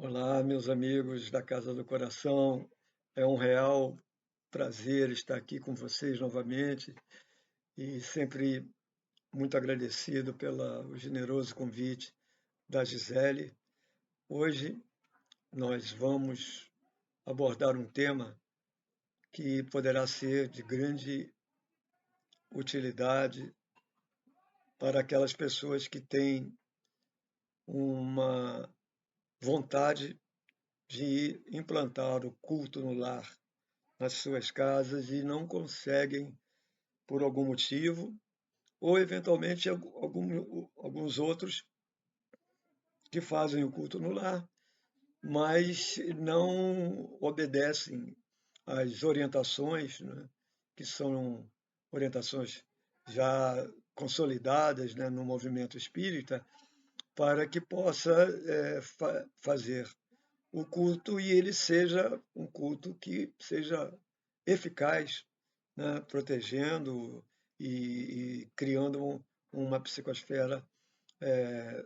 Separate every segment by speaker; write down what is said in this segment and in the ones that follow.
Speaker 1: Olá, meus amigos da Casa do Coração. É um real prazer estar aqui com vocês novamente e sempre muito agradecido pelo generoso convite da Gisele. Hoje nós vamos abordar um tema que poderá ser de grande utilidade para aquelas pessoas que têm uma vontade de implantar o culto no lar, nas suas casas e não conseguem por algum motivo, ou eventualmente alguns outros que fazem o culto no lar, mas não obedecem às orientações, né, que são orientações já consolidadas, né, no movimento espírita, para que possa fazer o culto e ele seja um culto que seja eficaz, né, protegendo e criando uma psicosfera é,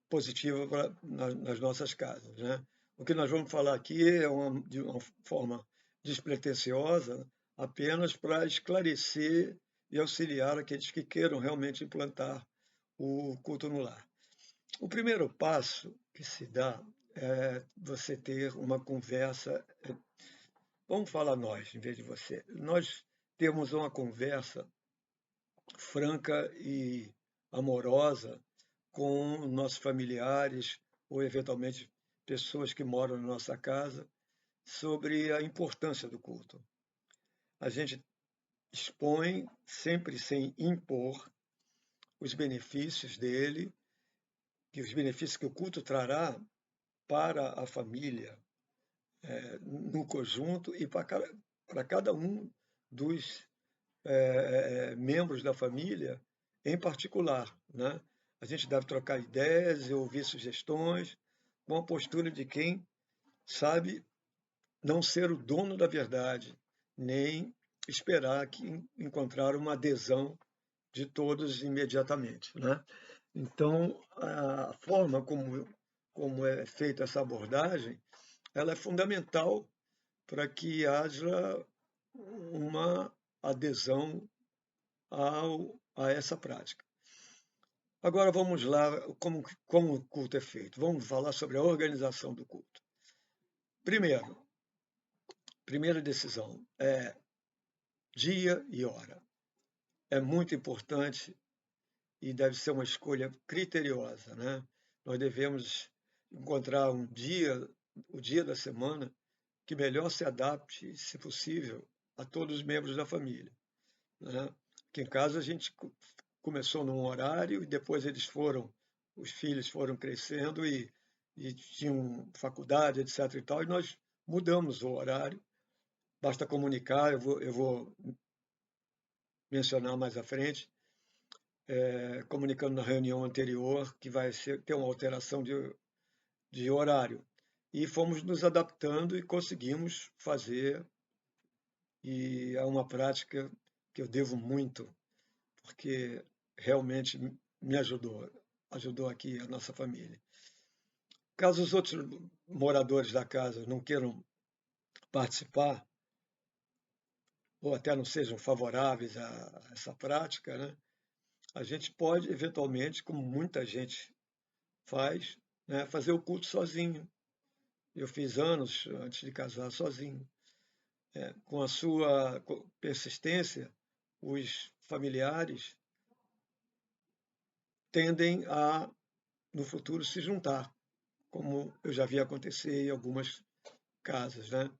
Speaker 1: positiva nas nossas casas. Né? O que nós vamos falar aqui é de uma forma despretensiosa, apenas para esclarecer e auxiliar aqueles que queiram realmente implantar o culto no lar. O primeiro passo que se dá é você ter uma conversa. Vamos falar nós, em vez de você. Nós temos uma conversa franca e amorosa com nossos familiares ou, eventualmente, pessoas que moram na nossa casa sobre a importância do culto. A gente expõe, sempre sem impor, os benefícios dele, que os benefícios que o culto trará para a família, no conjunto e para cada um dos membros da família em particular. Né? A gente deve trocar ideias e ouvir sugestões com a postura de quem sabe não ser o dono da verdade, nem esperar que encontrar uma adesão de todos imediatamente. Né? Então, a forma como é feita essa abordagem, ela é fundamental para que haja uma adesão a essa prática. Agora vamos lá, como o culto é feito. Vamos falar sobre a organização do culto. Primeira decisão é dia e hora. É muito importante e deve ser uma escolha criteriosa, né? Nós devemos encontrar o dia da semana, que melhor se adapte, se possível, a todos os membros da família. Né? Que em casa a gente começou num horário e depois os filhos foram crescendo e tinham faculdade, etc. e tal, e nós mudamos o horário. Basta comunicar, eu vou mencionar mais à frente, comunicando na reunião anterior que ter uma alteração de horário. E fomos nos adaptando e conseguimos fazer, e é uma prática que eu devo muito, porque realmente me ajudou aqui a nossa família. Caso os outros moradores da casa não queiram participar, ou até não sejam favoráveis a essa prática, né, a gente pode, eventualmente, como muita gente faz, né, fazer o culto sozinho. Eu fiz anos antes de casar sozinho. Com a sua persistência, os familiares tendem a, no futuro, se juntar, como eu já vi acontecer em algumas casas, né?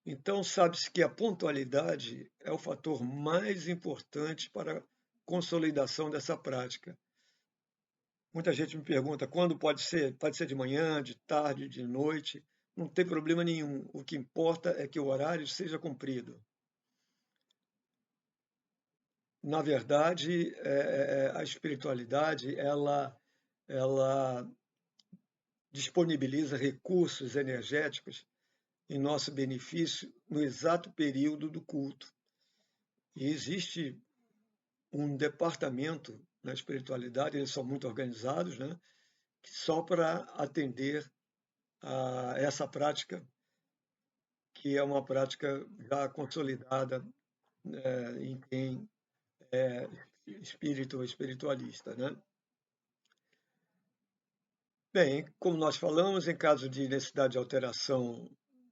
Speaker 1: Então, sabe-se que a pontualidade é o fator mais importante para a consolidação dessa prática. Muita gente me pergunta quando pode ser? Pode ser de manhã, de tarde, de noite. Não tem problema nenhum. O que importa é que o horário seja cumprido. Na verdade, a espiritualidade ela disponibiliza recursos energéticos em nosso benefício no exato período do culto. E existe um departamento na espiritualidade, eles são muito organizados, né, só para atender a essa prática, que é uma prática já consolidada em quem é espírito espiritualista, né? Bem, como nós falamos, em caso de necessidade de alteração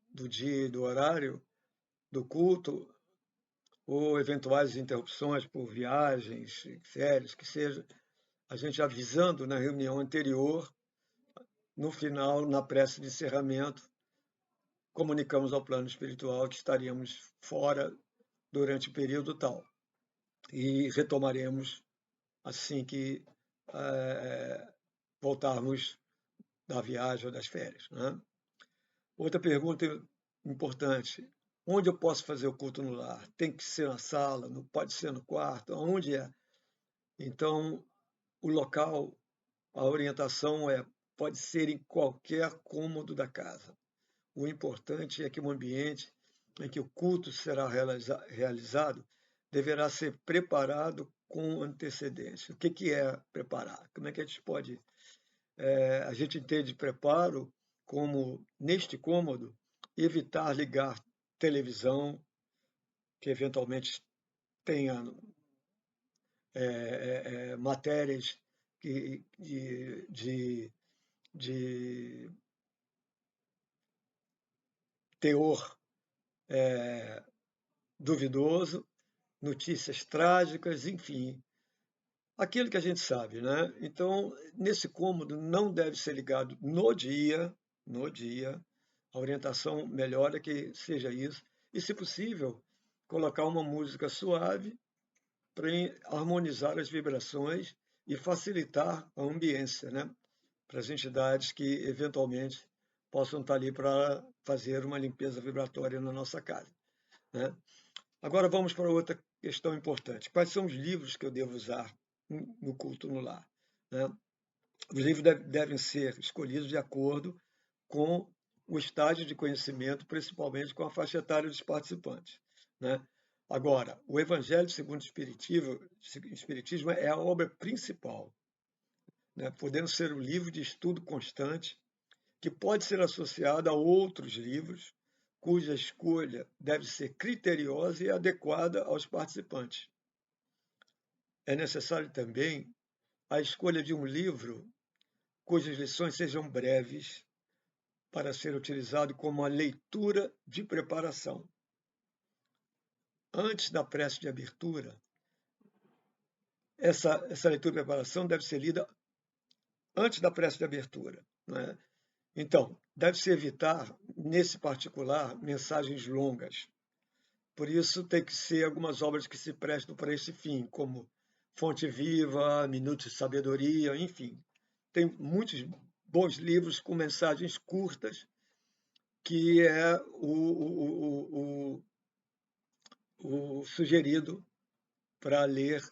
Speaker 1: do dia e do horário do culto, ou eventuais interrupções por viagens, férias, que seja, a gente avisando na reunião anterior, no final, na prece de encerramento, comunicamos ao plano espiritual que estaríamos fora durante o período tal e retomaremos assim que voltarmos da viagem ou das férias, né? Outra pergunta importante: onde eu posso fazer o culto no lar? Tem que ser na sala? Não pode ser no quarto? Onde é? Então, o local, a orientação pode ser em qualquer cômodo da casa. O importante é que o ambiente em que o culto será realizado deverá ser preparado com antecedência. O que é preparar? Como é que a gente pode... a gente entende preparo como, neste cômodo, evitar ligar televisão, que eventualmente tenha matérias de teor duvidoso, notícias trágicas, enfim, aquilo que a gente sabe, né? Então, nesse cômodo não deve ser ligado no dia, a orientação melhor é que seja isso, e se possível, colocar uma música suave para harmonizar as vibrações e facilitar a ambiência, né? Para as entidades que eventualmente possam estar ali para fazer uma limpeza vibratória na nossa casa, né? Agora vamos para outra questão importante. Quais são os livros que eu devo usar no culto no lar, né? Os livros devem ser escolhidos de acordo com o estágio de conhecimento, principalmente com a faixa etária dos participantes, né? Agora, o Evangelho segundo o Espiritismo é a obra principal, né? Podendo ser um livro de estudo constante, que pode ser associado a outros livros, cuja escolha deve ser criteriosa e adequada aos participantes. É necessário também a escolha de um livro cujas lições sejam breves, para ser utilizado como uma leitura de preparação. Antes da prece de abertura, essa leitura de preparação deve ser lida antes da prece de abertura, né? Então, deve-se evitar, nesse particular, mensagens longas. Por isso, tem que ser algumas obras que se prestam para esse fim, como Fonte Viva, Minutos de Sabedoria, enfim. Tem muitos bons livros com mensagens curtas, que é o sugerido para ler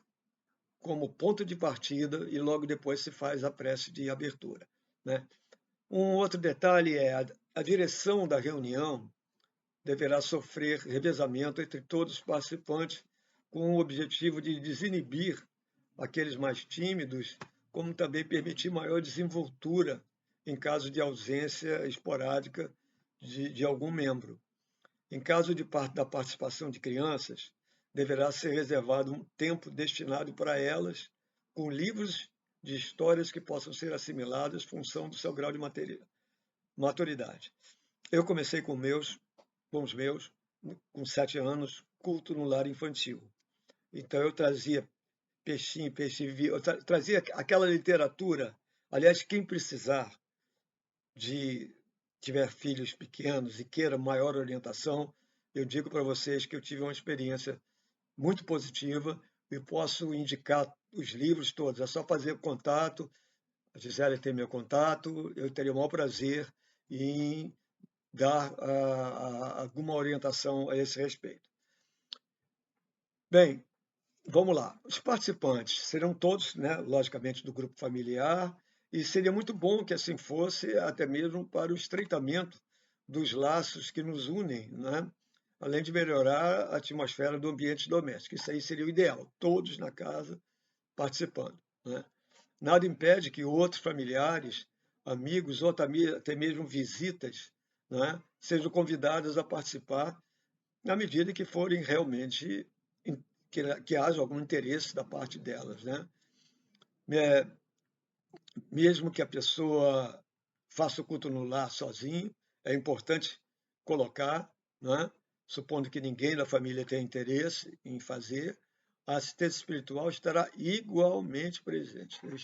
Speaker 1: como ponto de partida e logo depois se faz a prece de abertura, né? Um outro detalhe é a direção da reunião deverá sofrer revezamento entre todos os participantes com o objetivo de desinibir aqueles mais tímidos, como também permitir maior desenvoltura em caso de ausência esporádica de algum membro. Em caso da participação de crianças, deverá ser reservado um tempo destinado para elas, com livros de histórias que possam ser assimiladas em função do seu grau de maturidade. Eu comecei com os meus, com 7 anos, culto no lar infantil. Então eu trazia peixinho, peixe vivo, eu trazia aquela literatura. Aliás, quem precisar tiver filhos pequenos e queira maior orientação, eu digo para vocês que eu tive uma experiência muito positiva e posso indicar os livros todos. É só fazer contato, a Gisele tem meu contato, eu teria o maior prazer em dar alguma orientação a esse respeito. Bem, vamos lá. Os participantes serão todos, né, logicamente, do grupo familiar, e seria muito bom que assim fosse, até mesmo para o estreitamento dos laços que nos unem, né? Além de melhorar a atmosfera do ambiente doméstico. Isso aí seria o ideal, todos na casa participando, né? nada impede que outros familiares, amigos ou até mesmo visitas, né, sejam convidadas a participar na medida que forem realmente que haja algum interesse da parte delas, né? É, mesmo que a pessoa faça o culto no lar sozinho, é importante colocar, né? Supondo que ninguém da família tenha interesse em fazer, a assistência espiritual estará igualmente presente. Eu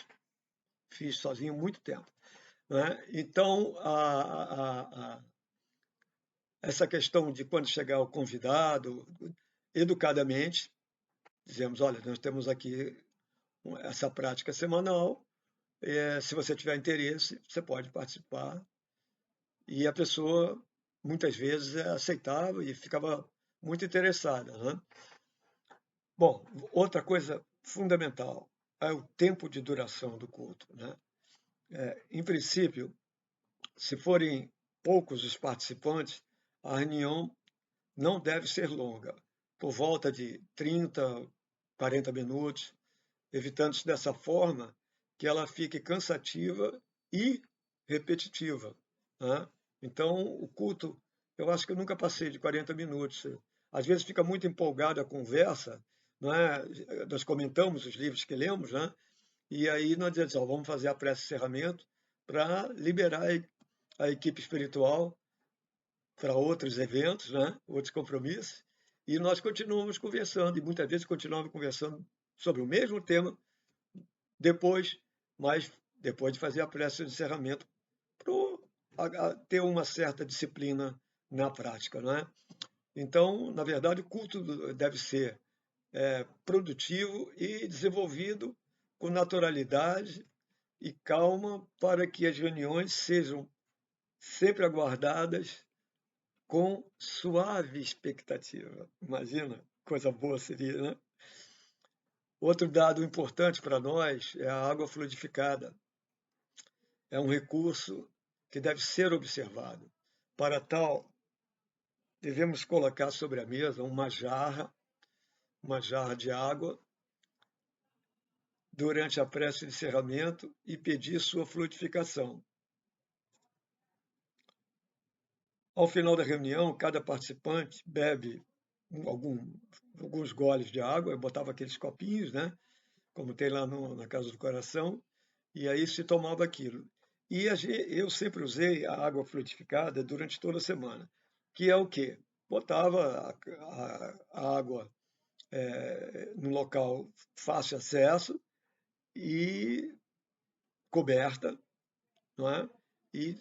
Speaker 1: fiz sozinho há muito tempo, né? Então, essa questão de quando chegar o convidado, educadamente, dizemos, olha, nós temos aqui essa prática semanal, se você tiver interesse, você pode participar. E a pessoa, muitas vezes, aceitava e ficava muito interessada, né? Bom, outra coisa fundamental é o tempo de duração do culto, né? Em princípio, se forem poucos os participantes, a reunião não deve ser longa, por volta de 30, 40 minutos, evitando-se dessa forma que ela fique cansativa e repetitiva, né? Então, o culto, eu acho que eu nunca passei de 40 minutos. Às vezes fica muito empolgada a conversa, né? Nós comentamos os livros que lemos, né? E aí nós dizemos, ó, vamos fazer a prece de encerramento para liberar a equipe espiritual para outros eventos, né? Outros compromissos, e nós continuamos conversando, e muitas vezes continuamos conversando sobre o mesmo tema depois, mas depois de fazer a prece de encerramento, para ter uma certa disciplina na prática, não é? Então, na verdade, o culto deve ser produtivo e desenvolvido com naturalidade e calma para que as reuniões sejam sempre aguardadas com suave expectativa. Imagina, coisa boa seria, né? Outro dado importante para nós é a água fluidificada. É um recurso que deve ser observado. Para tal, devemos colocar sobre a mesa uma jarra de água durante a prece de encerramento e pedir sua fluidificação. Ao final da reunião, cada participante bebe alguns goles de água, eu botava aqueles copinhos, né? Como tem lá na Casa do Coração, e aí se tomava aquilo. E eu sempre usei a água fluidificada durante toda a semana, que é o quê? Botava a água num local fácil acesso e coberta, não é? E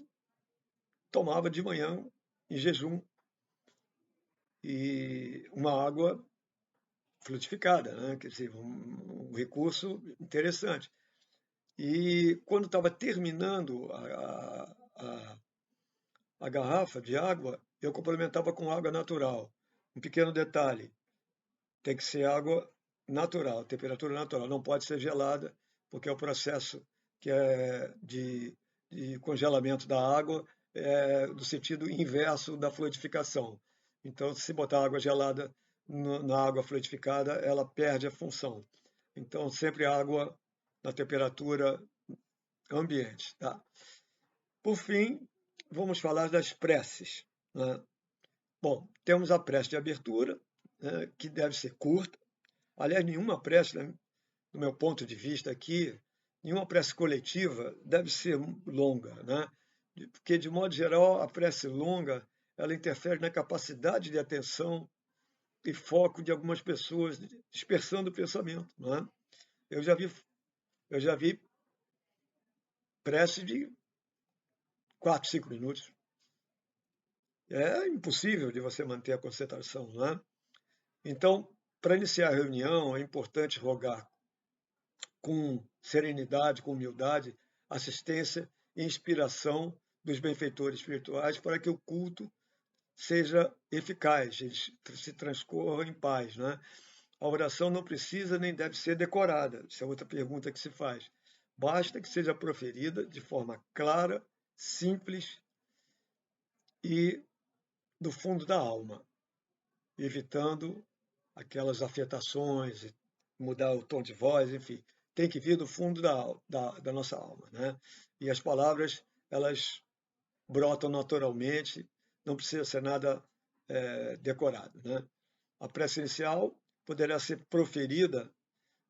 Speaker 1: tomava de manhã em jejum e uma água fluidificada, né? Quer dizer, um recurso interessante. E quando estava terminando a garrafa de água, eu complementava com água natural. Um pequeno detalhe, tem que ser água natural, temperatura natural, não pode ser gelada, porque é o processo que é de congelamento da água do sentido inverso da fluidificação. Então, se botar água gelada na água fluidificada, ela perde a função. Então, sempre água na temperatura ambiente. Tá? Por fim, vamos falar das preces, né? Bom, temos a prece de abertura, né, que deve ser curta. Aliás, nenhuma prece, né, do meu ponto de vista aqui, nenhuma prece coletiva deve ser longa, né? Porque, de modo geral, a prece longa ela interfere na capacidade de atenção e foco de algumas pessoas, dispersando o pensamento, né? Eu já vi prece de 4, 5 minutos. É impossível de você manter a concentração, não é? Então, para iniciar a reunião, é importante rogar com serenidade, com humildade, assistência e inspiração dos benfeitores espirituais para que o culto seja eficaz, ele se transcorra em paz, né? A oração não precisa nem deve ser decorada, essa é outra pergunta que se faz. Basta que seja proferida de forma clara, simples e do fundo da alma, evitando aquelas afetações, mudar o tom de voz, enfim. tem que vir do fundo da nossa alma, né? E as palavras, elas brotam naturalmente, não precisa ser nada decorado, né? A prece inicial poderá ser proferida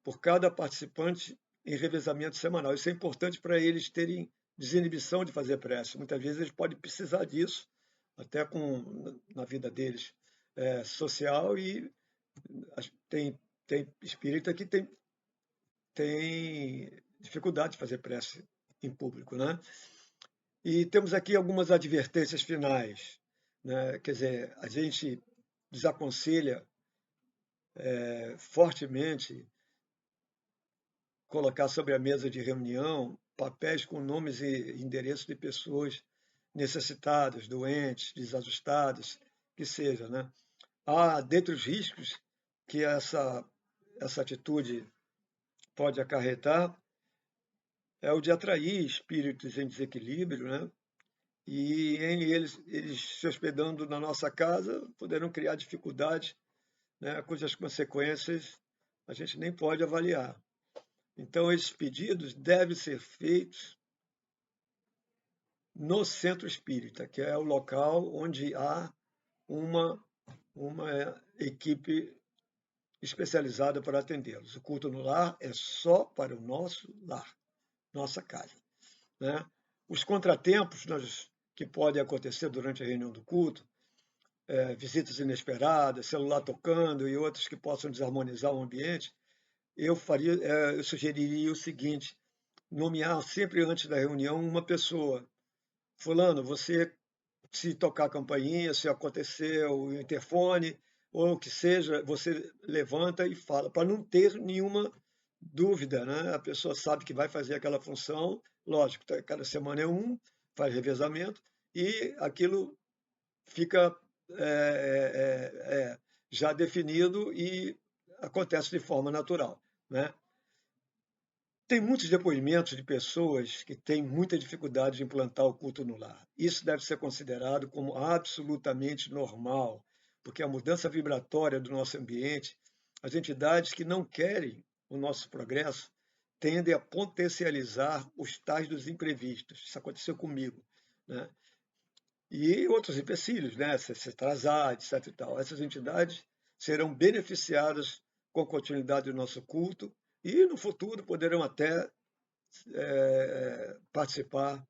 Speaker 1: por cada participante em revezamento semanal. Isso é importante para eles terem desinibição de fazer prece. Muitas vezes eles podem precisar disso, até na vida deles social, e tem espírita que tem dificuldade de fazer prece em público, né? E temos aqui algumas advertências finais, né? Quer dizer, a gente desaconselha fortemente colocar sobre a mesa de reunião papéis com nomes e endereços de pessoas necessitadas, doentes, desajustadas, que seja, né? Há, dentre os riscos que essa atitude pode acarretar, é o de atrair espíritos em desequilíbrio, né? E eles se hospedando na nossa casa, poderão criar dificuldades, né, cujas consequências a gente nem pode avaliar. Então, esses pedidos devem ser feitos no centro espírita, que é o local onde há uma equipe especializada para atendê-los. O culto no lar é só para o nosso lar, nossa casa, né? Os contratempos que podem acontecer durante a reunião do culto, visitas inesperadas, celular tocando e outros que possam desarmonizar o ambiente, eu sugeriria o seguinte: nomear sempre antes da reunião uma pessoa. Fulano, você, se tocar a campainha, se acontecer o interfone, ou o que seja, você levanta e fala, para não ter nenhuma dúvida, né? A pessoa sabe que vai fazer aquela função, lógico, cada semana é faz revezamento, e aquilo fica já definido e acontece de forma natural, né? Tem muitos depoimentos de pessoas que têm muita dificuldade de implantar o culto no lar. Isso deve ser considerado como absolutamente normal, porque a mudança vibratória do nosso ambiente, as entidades que não querem o nosso progresso, tendem a potencializar os tais dos imprevistos. Isso aconteceu comigo, né? E outros empecilhos, né? Se atrasar, etc. E tal. Essas entidades serão beneficiadas com a continuidade do nosso culto e, no futuro, poderão até participar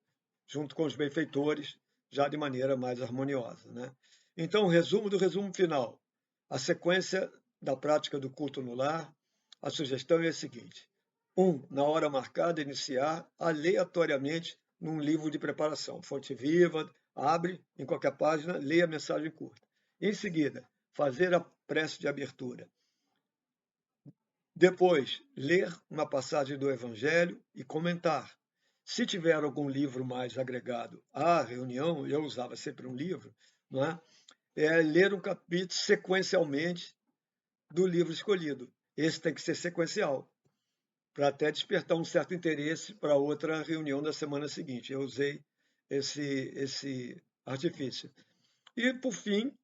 Speaker 1: junto com os benfeitores, já de maneira mais harmoniosa, né? Então, resumo do resumo final. A sequência da prática do culto no lar, a sugestão é a seguinte: 1. Na hora marcada, iniciar aleatoriamente num livro de preparação. Fonte viva, abre em qualquer página, lê a mensagem curta. Em seguida, fazer a prece de abertura. Depois, ler uma passagem do Evangelho e comentar. Se tiver algum livro mais agregado à reunião, eu usava sempre um livro, não é? Ler um capítulo sequencialmente do livro escolhido. Esse tem que ser sequencial, para até despertar um certo interesse para outra reunião da semana seguinte. Eu usei esse artifício. E, por fim,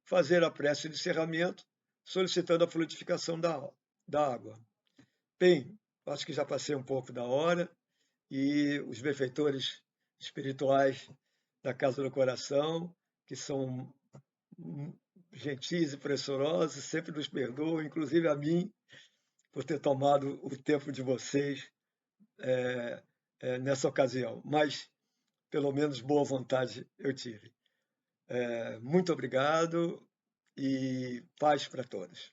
Speaker 1: fazer a prece de encerramento, solicitando a fluidificação da água. Bem, acho que já passei um pouco da hora e os benfeitores espirituais da Casa do Coração, que são gentis e pressurosos, sempre nos perdoam, inclusive a mim, por ter tomado o tempo de vocês nessa ocasião. Mas, pelo menos, boa vontade eu tive. Muito obrigado e paz para todos.